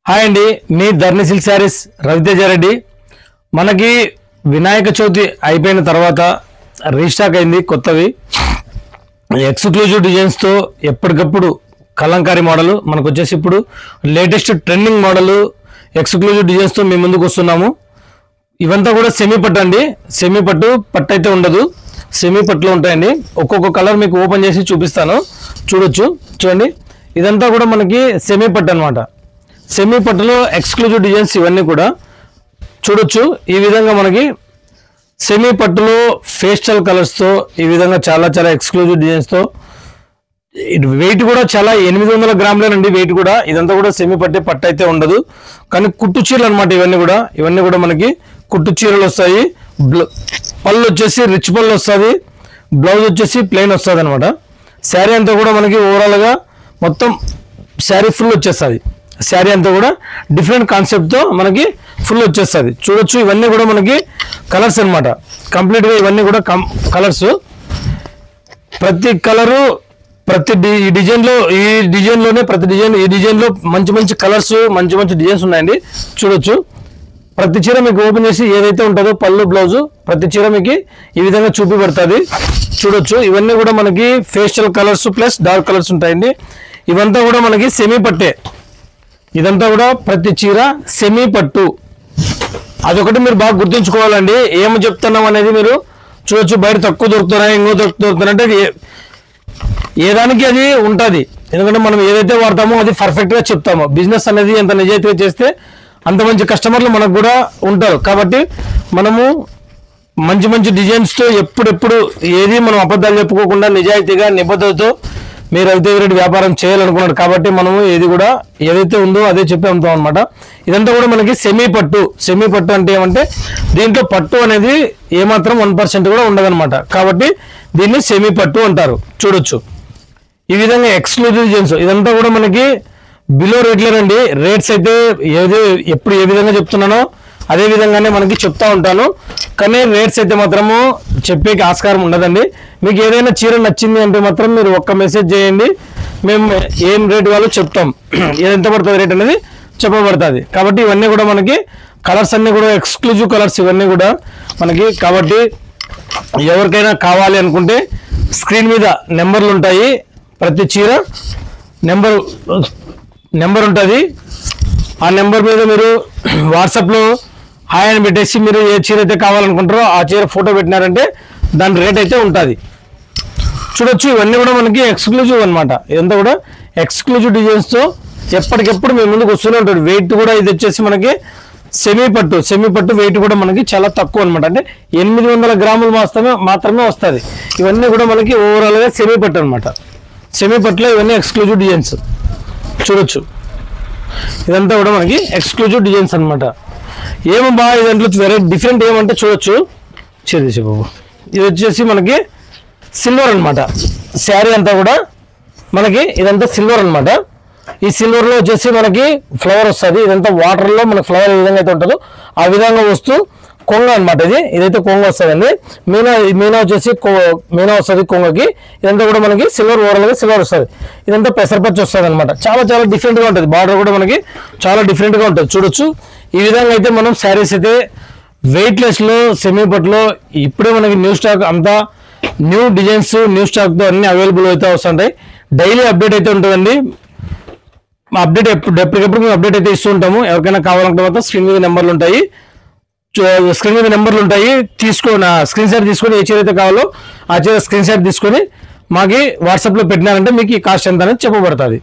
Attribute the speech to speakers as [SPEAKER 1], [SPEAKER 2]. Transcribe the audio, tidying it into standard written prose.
[SPEAKER 1] Hi అండి, మీ ధర్ని silk saris Ravi Teja Reddy. మనకి వినాయక చవితి అయిపోయిన తర్వాత రీస్టాక్ అయింది కొత్తవి ఎక్స్క్లూజివ్ డిజైన్స్తో. ఎప్పటికప్పుడు కలంకారీ మోడల్ మనకు వచ్చేసి ఇప్పుడు లేటెస్ట్ ట్రెండింగ్ మోడల్ ఎక్స్క్లూజివ్ డిజైన్స్తో మీ ముందుకు వస్తున్నాము. ఇవంతా కూడా సెమీ పట్టు అండి. సెమీ పట్టు పట్టు అయితే ఉండదు, సెమీ పట్టులో ఉంటాయండి. ఒక్కొక్క కలర్ మీకు ఓపెన్ చేసి చూపిస్తాను, చూడండి. ఇదంతా కూడా మనకి సెమీ పట్టు అనమాట. సెమీ పట్టులో ఎక్స్క్లూజివ్ డిజైన్స్ ఇవన్నీ కూడా చూడొచ్చు. ఈ విధంగా మనకి సెమీ పట్టులో ఫేస్టల్ కలర్స్తో ఈ విధంగా చాలా చాలా ఎక్స్క్లూజివ్ డిజైన్స్తో. వెయిట్ కూడా చాలా 800 గ్రాములేనండి వెయిట్ కూడా. ఇదంతా కూడా సెమీ పట్టు అయితే ఉండదు, కానీ కుట్టు చీరలు అనమాట. ఇవన్నీ కూడా మనకి కుట్టు చీరలు వస్తాయి. పళ్ళు వచ్చేసి రిచ్ పళ్ళు వస్తుంది, బ్లౌజ్ వచ్చేసి ప్లెయిన్ వస్తుంది అనమాట. శారీ అంతా కూడా మనకి ఓవరాల్గా మొత్తం శారీ ఫుల్ వచ్చేస్తుంది. శారీ అంతా కూడా డిఫరెంట్ కాన్సెప్ట్తో మనకి ఫుల్ వచ్చేస్తుంది. చూడొచ్చు, ఇవన్నీ కూడా మనకి కలర్స్ అనమాట. కంప్లీట్గా ఇవన్నీ కూడా కలర్స్. ప్రతి కలరు ప్రతి డిజైన్లోనే ఈ డిజైన్లో మంచి మంచి కలర్స్, మంచి మంచి డిజైన్స్ ఉన్నాయండి. చూడొచ్చు, ప్రతి చీర మీకు ఓపెన్ చేసి ఏదైతే ఉంటుందో పళ్ళు బ్లౌజు ప్రతి చీర మీకు ఈ విధంగా చూపిబడుతుంది. చూడొచ్చు, ఇవన్నీ కూడా మనకి facial colours plus dark colours ఉంటాయండి. ఇవంతా కూడా మనకి సెమీ పట్టే. ఇదంతా కూడా ప్రతి చీర సెమీ పట్టు. అదొకటి మీరు బాగా గుర్తుంచుకోవాలండి. ఏమి చెప్తున్నాం అనేది మీరు చూడొచ్చు. బయట తక్కువ దొరుకుతున్నాయి, ఇంకో దొరుకుతున్నాయంటే ఏ దానికి అది ఉంటుంది. ఎందుకంటే మనం ఏదైతే వాడతామో అది పర్ఫెక్ట్గా చెప్తామో. బిజినెస్ అనేది ఎంత నిజాయితీగా చేస్తే అంత మంచి కస్టమర్లు మనకు కూడా ఉంటారు. కాబట్టి మనము మంచి మంచి డిజైన్స్తో ఎప్పుడెప్పుడు ఏది మనం అబద్ధాలు చెప్పుకోకుండా నిజాయితీగా నిబద్ధతతో మీరు రవితేజారెడ్డి వ్యాపారం చేయాలనుకున్నాడు. కాబట్టి మనము ఏదైతే ఉందో అదే చెప్పి అమ్ముతాం అనమాట. ఇదంతా కూడా మనకి సెమీ పట్టు. సెమీ పట్టు అంటే ఏమంటే దీంట్లో పట్టు అనేది ఏమాత్రం 1% కూడా ఉండదన్నమాట. కాబట్టి దీన్ని సెమీ పట్టు అంటారు. చూడొచ్చు, ఈ విధంగా ఎక్స్క్లూజివ్ డిజైన్స్. ఇదంతా కూడా మనకి బిలో రేట్లేనండి. రేట్స్ అయితే ఎప్పుడు ఏ విధంగా చెప్తున్నానో అదే విధంగానే మనకి చెప్తా ఉంటాను, కానీ రేట్స్ అయితే మాత్రము చెప్పేకి ఆస్కారం ఉండదండి. మీకు ఏదైనా చీర నచ్చింది అంటే మాత్రం మీరు ఒక్క మెసేజ్ చేయండి, మేము ఏం రేట్ వాళ్ళు చెప్తాం, ఎంత పడుతుంది రేట్ అనేది చెప్పబడుతుంది. కాబట్టి ఇవన్నీ కూడా మనకి కలర్స్ అన్నీ కూడా ఎక్స్క్లూజివ్ కలర్స్ ఇవన్నీ కూడా మనకి. కాబట్టి ఎవరికైనా కావాలి అనుకుంటే స్క్రీన్ మీద నెంబర్లు ఉంటాయి. ప్రతి చీర నెంబర్ ఉంటుంది. ఆ నెంబర్ మీద మీరు వాట్సాప్లో హాయ్ అని పెట్టేసి మీరు ఏ చీర అయితే కావాలనుకుంటారో ఆ చీర ఫోటో పెట్టినారంటే దాని రేట్ అయితే ఉంటుంది. చూడొచ్చు, ఇవన్నీ కూడా మనకి ఎక్స్క్లూజివ్ అనమాట. ఇదంతా కూడా ఎక్స్క్లూజివ్ డిజైన్స్తో ఎప్పటికెప్పుడు మీ ముందుకు వస్తూనే ఉంటుంది. వెయిట్ కూడా ఇది వచ్చేసి మనకి సెమీ పట్టు వెయిట్ కూడా మనకి చాలా తక్కువ అనమాట. అంటే 800 గ్రాములు మాత్రమే వస్తుంది. ఇవన్నీ కూడా మనకి ఓవరాల్గా సెమీ పట్టు అనమాట. సెమీ పట్టులో ఇవన్నీ ఎక్స్క్లూజివ్ డిజైన్స్. చూడొచ్చు, ఇదంతా కూడా మనకి ఎక్స్క్లూజివ్ డిజైన్స్ అనమాట. ఏమో బాగా దాంట్లో డిఫరెంట్ ఏమంటే చూడొచ్చు, చేసి బాబు ఇది వచ్చేసి మనకి సిల్వర్ అనమాట. శారీ అంతా కూడా మనకి ఇదంతా సిల్వర్ అనమాట. ఈ సిల్వర్లో వచ్చేసి మనకి ఫ్లవర్ వస్తుంది. ఇదంతా వాటర్లో మనకి ఫ్లవర్ ఏ విధంగా అయితే ఉంటుందో ఆ విధంగా వస్తూ కొంగ అనమాట. ఇదైతే కొంగ వస్తుందండి. మీనా వచ్చేసి మీనా వస్తుంది కొంగకి. ఇదంతా కూడా మనకి సిల్వర్, ఓవరాల్గా సిల్వర్ వస్తుంది. ఇదంతా పెసరపచ్చి వస్తుంది అనమాట. చాలా చాలా డిఫరెంట్గా ఉంటుంది. బార్డర్ కూడా మనకి చాలా డిఫరెంట్గా ఉంటుంది. చూడొచ్చు, ఈ విధంగా అయితే మనం శారీస్ అయితే వెయిట్లెస్లో సెమీ పట్టులో ఇప్పుడే మనకి న్యూ స్టాక్ అంతా న్యూ డిజైన్స్ న్యూ స్టాక్తో అన్ని అవైలబుల్ అయితే వస్తుంటాయి. డైలీ అప్డేట్ అయితే ఉంటుందండి. ఎప్పటికప్పుడు మేము అప్డేట్ అయితే ఇస్తూ ఉంటాము. ఎవరికైనా కావాలంటే మాత్రం స్క్రీన్ మీద నెంబర్లు ఉంటాయి. స్క్రీన్ షాట్ తీసుకొని ఏ చీర అయితే కావాలో ఆ చీర స్క్రీన్ షాట్ తీసుకొని మాకు వాట్సాప్లో పెట్టినారంటే మీకు ఈ కాస్ట్ ఎంత అనేది చెప్పబడుతుంది.